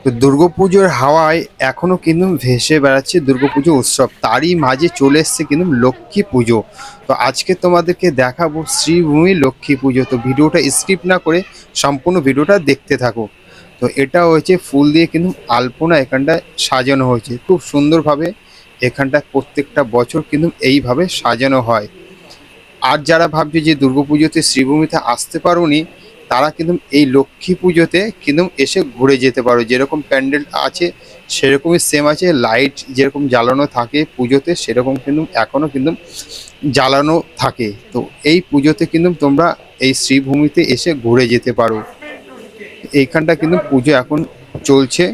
তো দুর্গাপুজোর হাওয়ায় এখনো কিন্তু ভেসে বেড়াচ্ছে দুর্গাপুজো উৎসব, তারই মাঝে চলে এসছে কিন্তু লক্ষ্মী পুজো। তো আজকে তোমাদেরকে দেখাবো শ্রীভূমি লক্ষ্মী পুজো। তো ভিডিওটা স্কিপ না করে সম্পূর্ণ ভিডিওটা দেখতে থাকো। তো এটা হয়েছে ফুল দিয়ে কিন্তু আলপনা এখানটায় সাজানো হয়েছে খুব সুন্দরভাবে। এখানটা প্রত্যেকটা বছর কিন্তু এইভাবে সাজানো হয়। আর যারা ভাবছে যে দুর্গাপুজোতে শ্রীভূমিতে আসতে পারোনি, তারা কিন্তু এই লক্ষ্মী পুজোতে কিন্তু এসে ঘুরে যেতে পারো। যেরকম প্যান্ডেল আছে সেরকমই সেম আছে, লাইট যেরকম জ্বালানো থাকে পুজোতে সেরকম কিন্তু এখনও কিন্তু জ্বালানো থাকে। তো এই পুজোতে কিন্তু তোমরা এই শ্রীভূমিতে এসে ঘুরে যেতে পারো। এইখানটা কিন্তু পুজো এখন চলছে।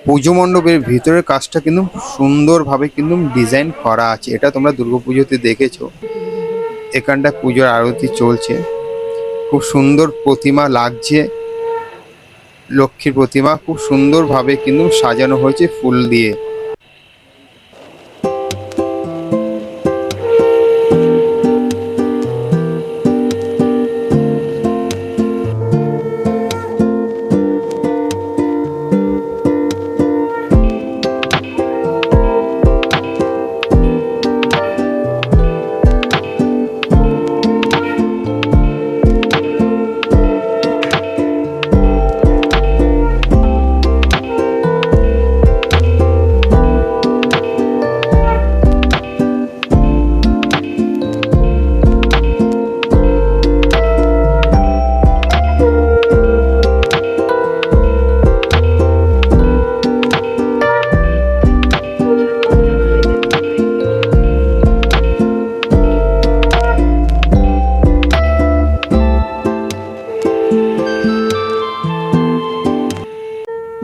পুজো মণ্ডপের ভিতরের কাজটা কিন্তু সুন্দরভাবে কিন্তু ডিজাইন করা আছে, এটা তোমরা দুর্গাপুজোতে দেখেছো। এখানটা পুজোর আরতি চলছে, খুব সুন্দর প্রতিমা লাগছে। লক্ষ্মীর প্রতিমা খুব সুন্দরভাবে কিন্তু সাজানো হয়েছে ফুল দিয়ে।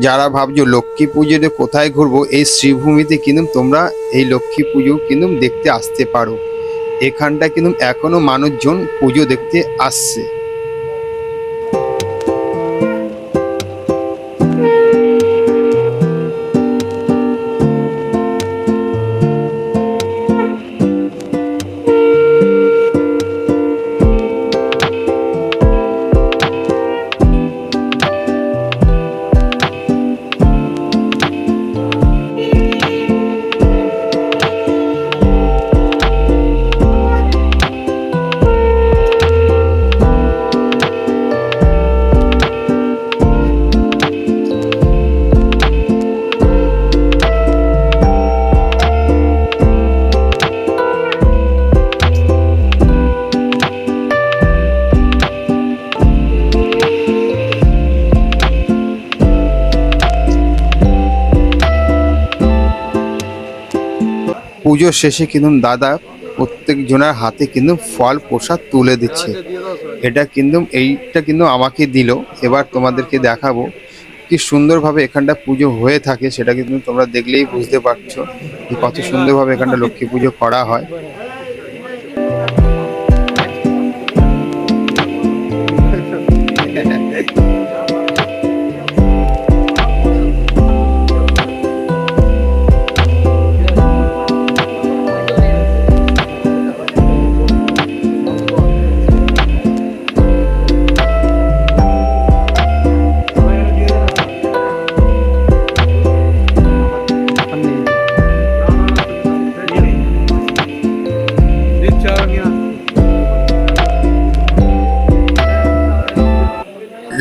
যারা ভাবছো লক্ষ্মী পুজোতে কোথায় ঘুরবো, এই শ্রীভূমিতে কিন্তু তোমরা এই লক্ষ্মী পুজো কিন্তু দেখতে আসতে পারো। এখানটা কিন্তু এখনো মানুষজন পুজো দেখতে আসছে। পুজোর শেষে কিন্তু দাদা প্রত্যেক জনের হাতে কিন্তু ফল প্রসাদ তুলে দিচ্ছে। এইটা কিন্তু আমাকে দিল। এবার তোমাদেরকে দেখাবো কি সুন্দরভাবে এখানটা পুজো হয়ে থাকে, সেটা কিন্তু তোমরা দেখলেই বুঝতে পারছো যে কত সুন্দরভাবে এখানটা লক্ষ্মী পুজো করা হয়।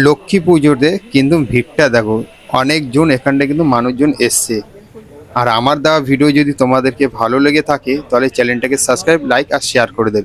লক্ষ্মী পুজোতে কিন্তু ভিড়টা দেখো, অনেকজন এখানটা কিন্তু মানুষজন এসছে। আর আমার দেওয়া ভিডিও যদি তোমাদেরকে ভালো লেগে থাকে তাহলে চ্যানেলটাকে সাবস্ক্রাইব, লাইক আর শেয়ার করে দেবে।